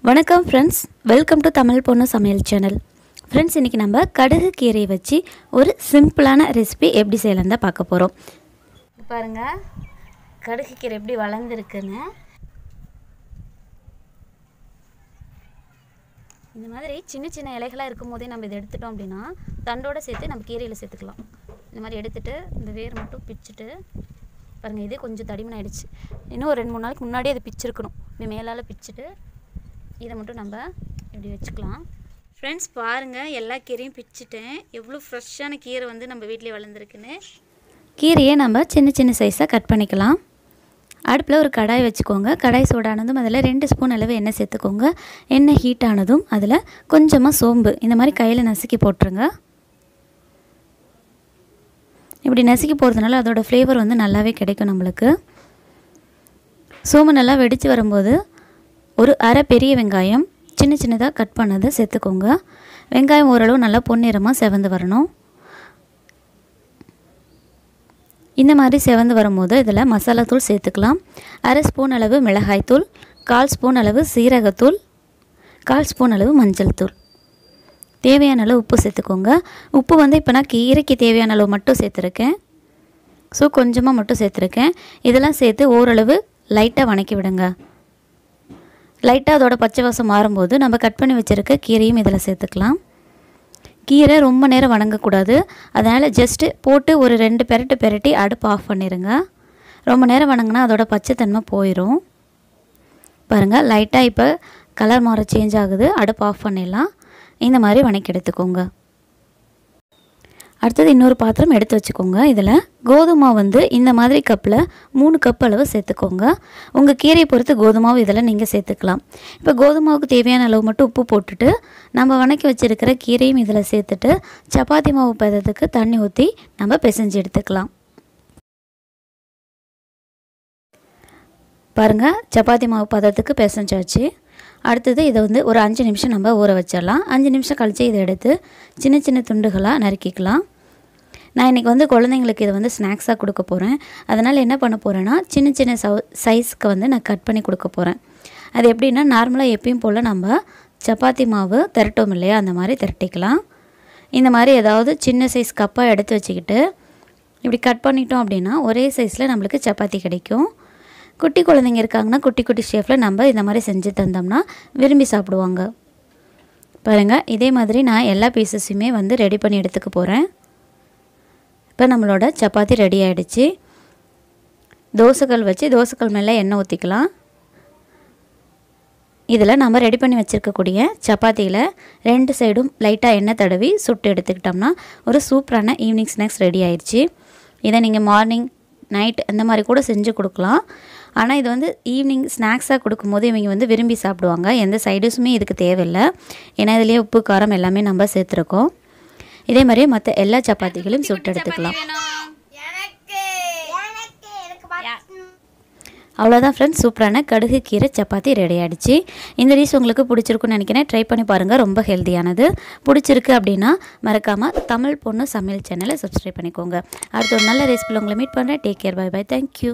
வணக்கம் friends, welcome to தமிழ்பொண்ணு சமையல் channel. Friends, இன்றைக்கி நம்ம கடுகு கீரை வச்சு ஒரு சிம்பிளான ரெசிபி எப்படி செய்யலாம் தான் பார்க்க போகிறோம். பாருங்கள், கடுகு கீரை எப்படி வளர்ந்துருக்குன்னு. இந்த மாதிரி சின்ன சின்ன இலைகளாக இருக்கும் போதே நம்ம இதை எடுத்துட்டோம் அப்படின்னா தண்டோடு சேர்த்து நம்ம கீரையில் சேர்த்துக்கலாம். இந்த மாதிரி எடுத்துகிட்டு இந்த வேர் மட்டும் பிச்சுட்டு பாருங்கள், இதே கொஞ்சம் தடிமன் ஆகிடுச்சு. இன்னும் ஒரு 2-3 நாளைக்கு முன்னாடியே அதை பிச்சிருக்கணும். இப்படி மேலால் பிச்சுட்டு இதை மட்டும் நம்ம இப்படி வச்சுக்கலாம். ஃப்ரெண்ட்ஸ் பாருங்கள், எல்லா கீரையும் பிச்சுட்டேன். எவ்வளோ ஃப்ரெஷ்ஷான கீரை வந்து நம்ம வீட்டிலே வளர்ந்துருக்குன்னு. கீரையை நம்ம சின்ன சின்ன சைஸாக கட் பண்ணிக்கலாம். அடுப்பில் ஒரு கடாய் வச்சுக்கோங்க. கடாய் சூடானதும் அதில் 2 ஸ்பூன் அளவு எண்ணெய் சேர்த்துக்கோங்க. எண்ணெய் ஹீட் ஆனதும் அதில் கொஞ்சமாக சோம்பு இந்த மாதிரி கையில் நசுக்கி போட்டுருங்க. இப்படி நசுக்கி போடுறதுனால அதோட ஃப்ளேவர் வந்து நல்லாவே கிடைக்கும் நம்மளுக்கு. சோம்பு நல்லா வெடித்து வரும்போது ஒரு அரை பெரிய வெங்காயம் சின்ன சின்னதாக கட் பண்ணதை சேர்த்துக்கோங்க. வெங்காயம் ஓரளவு நல்லா பொன்னிறமாக செவந்து வரணும். இந்த மாதிரி செவந்து வரும்போது இதில் மசாலாத்தூள் சேர்த்துக்கலாம். அரை ஸ்பூன் அளவு மிளகாய்த்தூள், 1/4 ஸ்பூன் அளவு சீரகத்தூள், 1/4 ஸ்பூன் அளவு மஞ்சள் தூள், தேவையான அளவு உப்பு சேர்த்துக்கோங்க. உப்பு வந்து இப்போ நான் கீரைக்கு தேவையான அளவு மட்டும் சேர்த்துருக்கேன். ஸோ கொஞ்சமாக மட்டும் சேர்த்துருக்கேன். இதெல்லாம் சேர்த்து ஓரளவு லைட்டாக வணக்கி விடுங்க. லைட்டாக அதோட பச்சை வாசம் மாறும்போது நம்ம கட் பண்ணி வச்சுருக்க கீரையும் இதில் சேர்த்துக்கலாம். கீரை ரொம்ப நேரம் வணங்கக்கூடாது. அதனால் ஜஸ்ட்டு போட்டு ஒரு 2 பெரட்டி அடுப்பு ஆஃப் பண்ணிடுங்க. ரொம்ப நேரம் வணங்கினா அதோட பச்சைத்தன்மை போயிடும். பாருங்கள், லைட்டாக இப்போ கலர் மாற சேஞ்ச் ஆகுது. அடுப்பு ஆஃப் பண்ணிடலாம். இந்த மாதிரி வணக்கி எடுத்துக்கோங்க. அடுத்தது இன்னொரு பாத்திரம் எடுத்து வச்சுக்கோங்க. இதில் கோதுமை வந்து இந்த மாதிரி கப்பில் 3 கப் அளவு சேர்த்துக்கோங்க. உங்கள் கீரையை பொறுத்து கோதுமாவும் இதில் நீங்கள் சேர்த்துக்கலாம். இப்போ கோதுமாவுக்கு தேவையான அளவு மட்டும் உப்பு போட்டுட்டு நம்ம வணக்கி வச்சுருக்கிற கீரையும் இதில் சேர்த்துட்டு சப்பாத்தி மாவு பதத்துக்கு தண்ணி ஊற்றி நம்ம பிசைஞ்சு எடுத்துக்கலாம். பாருங்கள், சப்பாத்தி மாவு பதத்துக்கு பிசைஞ்சாச்சு. அடுத்தது இதை வந்து ஒரு 5 நிமிஷம் நம்ம ஊற வச்சிடலாம். 5 நிமிஷம் கழித்து இதை எடுத்து சின்ன சின்ன துண்டுகளாக நறுக்கிக்கலாம். நான் இன்றைக்கி வந்து குழந்தைங்களுக்கு இதை வந்து ஸ்நாக்ஸாக கொடுக்க போகிறேன். அதனால் என்ன பண்ண போகிறேன்னா சின்ன சின்ன சைஸ்க்கு வந்து நான் கட் பண்ணி கொடுக்க போகிறேன். அது எப்படின்னா நார்மலாக எப்பயும் போல் நம்ம சப்பாத்தி மாவு திரட்டோம் இல்லையா, அந்த மாதிரி திரட்டிக்கலாம். இந்த மாதிரி ஏதாவது சின்ன சைஸ் கப்பாக எடுத்து வச்சுக்கிட்டு இப்படி கட் பண்ணிட்டோம் அப்படின்னா ஒரே சைஸில் நம்மளுக்கு சப்பாத்தி கிடைக்கும். குட்டி குழந்தைங்க இருக்காங்கன்னா குட்டி குட்டி ஷேப்பில் நம்ம இந்த மாதிரி செஞ்சு தந்தோம்னா விரும்பி சாப்பிடுவாங்க. பாருங்கள், இதே மாதிரி நான் எல்லா பீசஸுமே வந்து ரெடி பண்ணி எடுத்துக்க போகிறேன். இப்போ நம்மளோட சப்பாத்தி ரெடி ஆகிடுச்சு. தோசைக்கல் வச்சு தோசைக்கல் மேலே எண்ணெய் ஊற்றிக்கலாம். இதில் நம்ம ரெடி பண்ணி வச்சுருக்கக்கூடிய சப்பாத்தியில் 2 சைடும் லைட்டாக எண்ணெய் தடவி சுட்டு எடுத்துக்கிட்டோம்னா ஒரு சூப்பரான ஈவினிங் ஸ்நாக்ஸ் ரெடி ஆயிடுச்சு. இதை நீங்கள் மார்னிங் நைட் அந்த மாதிரி கூட செஞ்சு கொடுக்கலாம். ஆனால் இது வந்து ஈவினிங் ஸ்நாக்ஸாக கொடுக்கும்போது இவங்க வந்து விரும்பி சாப்பிடுவாங்க. எந்த சைடிஸுமே இதுக்கு தேவையில்லை. ஏன்னா இதுலேயே உப்பு காரம் எல்லாமே நம்ம சேர்த்துருக்கோம். இதே மாதிரியே மற்ற எல்லா சப்பாத்திகளையும் சுட்டு எடுத்துக்கலாம். அவ்வளோதான் ஃப்ரெண்ட்ஸ், சூப்பரான கடுகு கீரை சப்பாத்தி ரெடி ஆகிடுச்சு. இந்த டிஷ் உங்களுக்கு பிடிச்சிருக்குன்னு நினைக்கிறேன். ட்ரை பண்ணி பாருங்கள், ரொம்ப ஹெல்த்தியானது. பிடிச்சிருக்கு அப்படின்னா மறக்காமல் தமிழ் பொண்ணு சமையல் சேனலை சப்ஸ்கிரைப் பண்ணிக்கோங்க. அடுத்த ஒரு நல்ல ரெசிபியில் உங்களை மீட் பண்ணுறேன். Take care, bye bye, thank you.